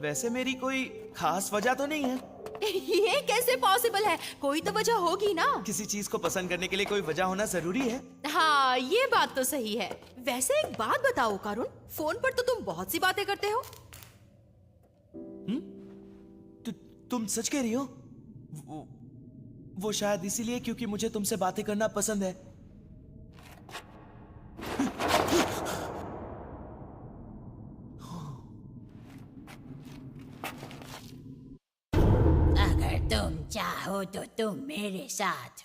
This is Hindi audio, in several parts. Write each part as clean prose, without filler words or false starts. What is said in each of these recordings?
वैसे मेरी कोई खास वजह तो नहीं है। ये कैसे पॉसिबल है? कोई तो वजह होगी ना। किसी चीज को पसंद करने के लिए कोई वजह होना जरूरी है। हाँ, ये बात तो सही है। वैसे एक बात बताओ कारुण, फोन पर तो तुम बहुत सी बातें करते हो। तुम सच कह रही हो? वो शायद इसीलिए क्योंकि मुझे तुमसे बातें करना पसंद है। अगर तुम चाहो तो तुम मेरे साथ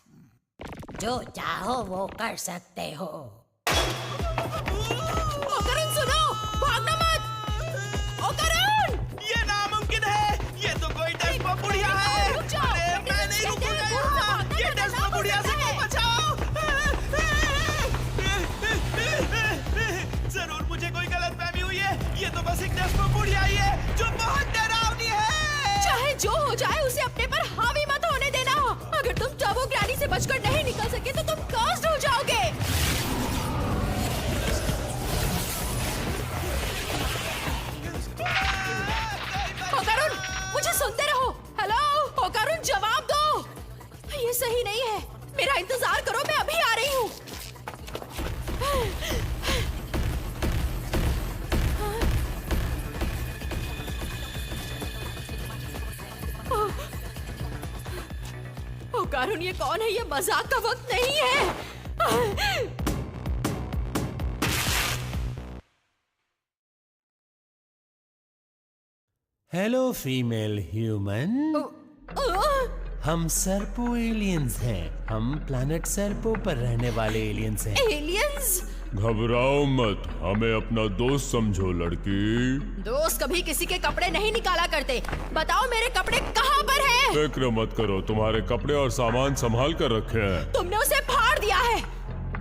जो चाहो वो कर सकते हो। ओ करुण सुनो, भागना मत। ओ करुण! ये नामुमकिन है। ये तो कोई डेस्पो बुढ़िया है। अरे मैं नहीं रुकूंगा यहाँ। ये डेस्पो बुढ़िया से मुझे बचाओ। जरूर मुझे कोई गलतफहमी हुई है। ये तो बस एक डेस्पो बुढ़िया ही है जो बहुत डरावनी है। चाहे जो हो जाए उसे अपने पर हावी मत होने देना। अगर तुम टर्बो ग्रैनी से बचकर नहीं निकल सके तो तुम कर्स्ड हो जाओगे। ओ करुण, मुझे सुनते रहो। हेलो ओ करुण, जवाब दो। ये सही नहीं है। मेरा इंतजार करो, मैं अभी आ रही हूँ। ओ कारुण, ये कौन है? ये मजाक का वक्त नहीं है। हेलो फीमेल ह्यूमन, हम सर्पो एलियंस हैं। हम प्लैनेट सर्पो पर रहने वाले एलियंस हैं। एलियंस? घबराओ मत, हमें अपना दोस्त समझो लड़की। दोस्त कभी किसी के कपड़े नहीं निकाला करते। बताओ मेरे कपड़े कहाँ पर हैं? फिक्र मत करो, तुम्हारे कपड़े और सामान संभाल कर रखे हैं। तुमने उसे फाड़ दिया है।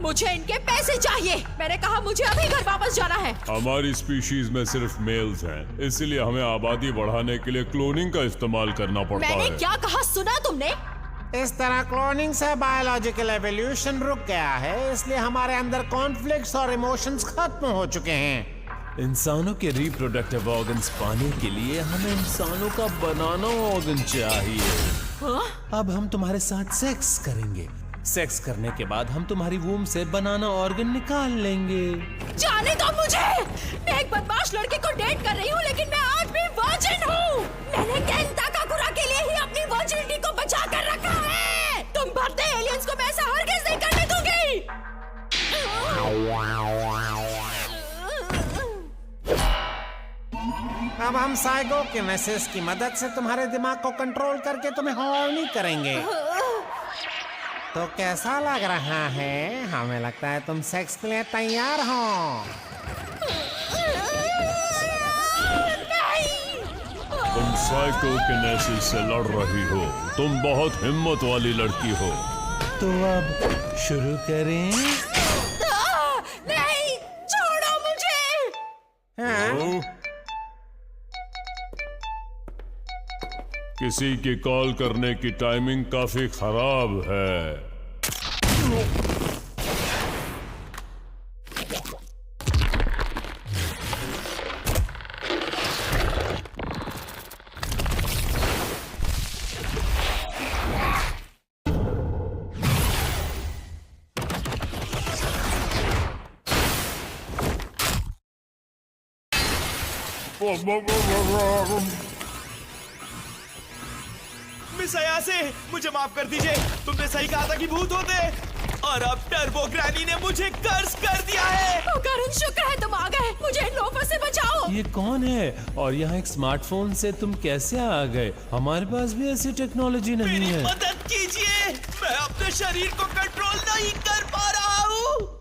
मुझे इनके पैसे चाहिए। मैंने कहा मुझे अभी घर वापस जाना है। हमारी स्पीशीज में सिर्फ मेल्स हैं, इसलिए हमें आबादी बढ़ाने के लिए क्लोनिंग का इस्तेमाल करना पड़ता है। मैंने क्या कहा, सुना तुमने? इस तरह क्लोनिंग से बायोलॉजिकल एवोल्यूशन रुक गया है, इसलिए हमारे अंदर कॉन्फ्लिक्ट्स और इमोशंस खत्म हो चुके हैं। इंसानों के रिप्रोडक्टिव ऑर्गन्स पाने के लिए हमें इंसानों का बनाना ऑर्गन चाहिए। अब हम तुम्हारे साथ सेक्स करेंगे। सेक्स करने के बाद हम तुम्हारी वूम से बनाना ऑर्गन निकाल लेंगे। जाने दो मुझे। मैं एक बदमाश लड़के को डेट कर रही हूँ, लेकिन मैं आज भी वर्जिन हूँ। मैंने केंटा काकुरा के लिए ही अपनी वर्जिनिटी को बचा कर रखा है। तुम भरते एलियंस को मैं ऐसा हरगिज़ नहीं करने दूंगी। अब हम साइकोकिनेसिस की मदद से तुम्हारे दिमाग को कंट्रोल करके तुम्हें हॉर्नी करेंगे। तो कैसा लग रहा है? हमें लगता है तुम सेक्स के लिए तैयार हो। तुम साइकोकिनेसिस से लड़ रही हो। तुम बहुत हिम्मत वाली लड़की हो। तो अब शुरू करें? नहीं, छोड़ो मुझे। हाँ? किसी की कॉल करने की टाइमिंग काफी खराब है। मिस अयासे, मुझे माफ कर दीजिए। तुमने सही कहा था कि भूत होते हैं, और अब टर्बो ग्रैनी ने मुझे कर्ज कर दिया है। ओ करुण, शुक्र है तुम आ गए। मुझे इन लोगों से बचाओ। ये कौन है? और यहाँ एक स्मार्टफोन से तुम कैसे आ गए? हमारे पास भी ऐसी टेक्नोलॉजी नहीं मेरी है। मदद कीजिए, मैं अपने शरीर को कंट्रोल नहीं कर पा रहा हूँ।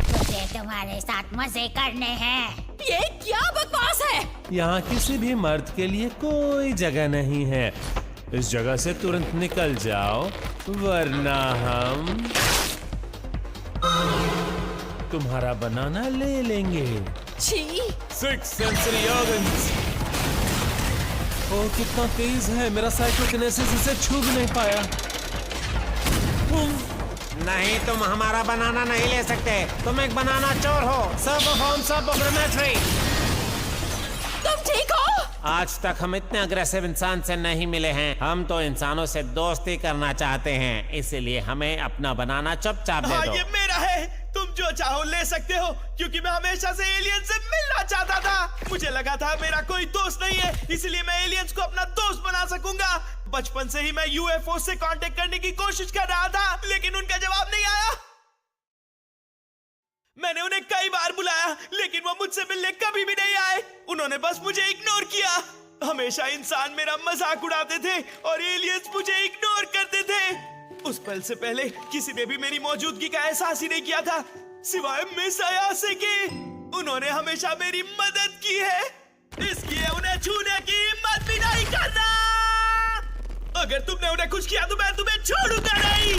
मुझे तुम्हारे साथ मजे करने हैं। ये क्या बकवास है? यहाँ किसी भी मर्द के लिए कोई जगह नहीं है। इस जगह से तुरंत निकल जाओ, वरना हम तुम्हारा बनाना ले लेंगे। छी। 6 सेंसरी ऑर्गन्स। ओ कितना तेज है! मेरा साइकोकिनेसिस इसे छू भी नहीं पाया। नहीं, तुम हमारा बनाना नहीं ले सकते। तुम एक बनाना चोर हो। सब फॉर्म सब ग्रेनेटरी। तुम ठीक हो? आज तक हम इतने अग्रेसिव इंसान से नहीं मिले हैं। हम तो इंसानों से दोस्ती करना चाहते हैं, इसीलिए हमें अपना बनाना चुपचाप दे हाँ, दो। ये मेरा है, तुम जो चाहो ले सकते हो, क्योंकि मैं हमेशा से एलियन से मिलना चाहता था। मुझे लगा था मेरा कोई दोस्त नहीं है, इसलिए मैं एलियंस को अपना दोस्त बना सकूंगा। बचपन से ही मैं यूएफओ से कांटेक्ट करने की कोशिश कर रहा था, लेकिन उनका जवाब नहीं आया। मैंने उन्हें कई बार बुलाया, लेकिन वो मुझसे मिलने कभी भी नहीं आए। उन्होंने बस मुझे इग्नोर किया। हमेशा इंसान मेरा मजाक उड़ाते थे और एलियंस मुझे इग्नोर करते थे। उस पल से पहले किसी ने भी मेरी मौजूदगी का एहसास ही नहीं किया था, सिवाय मिस अयासे के। उन्होंने हमेशा मेरी मदद की है, इसलिए उन्हें छूने की हिम्मत भी नहीं करना। अगर तुमने उन्हें कुछ किया तो मैं तुम्हें छोड़ूंगा नहीं।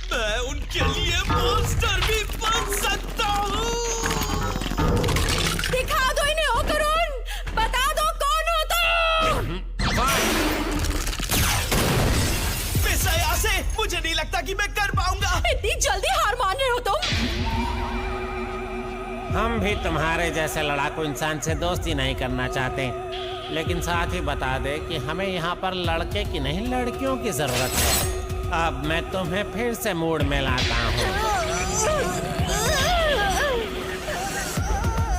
मैं उनके लिए मॉन्स्टर भी बन सकता हूँ। दिखा दो इन्हें ओकरून, बता दो कौन हो तुम। मिस अयासे, मुझे नहीं लगता कि मैं कर पाऊंगा। इतनी जल्दी हार मान रहे हो तुम? हम भी तुम्हारे जैसे लड़ाकू इंसान से दोस्ती नहीं करना चाहते, लेकिन साथ ही बता दे कि हमें यहाँ पर लड़के की नहीं लड़कियों की जरूरत है। अब मैं तुम्हें फिर से मूड में लाता हूँ।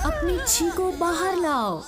अपनी छी को बाहर लाओ।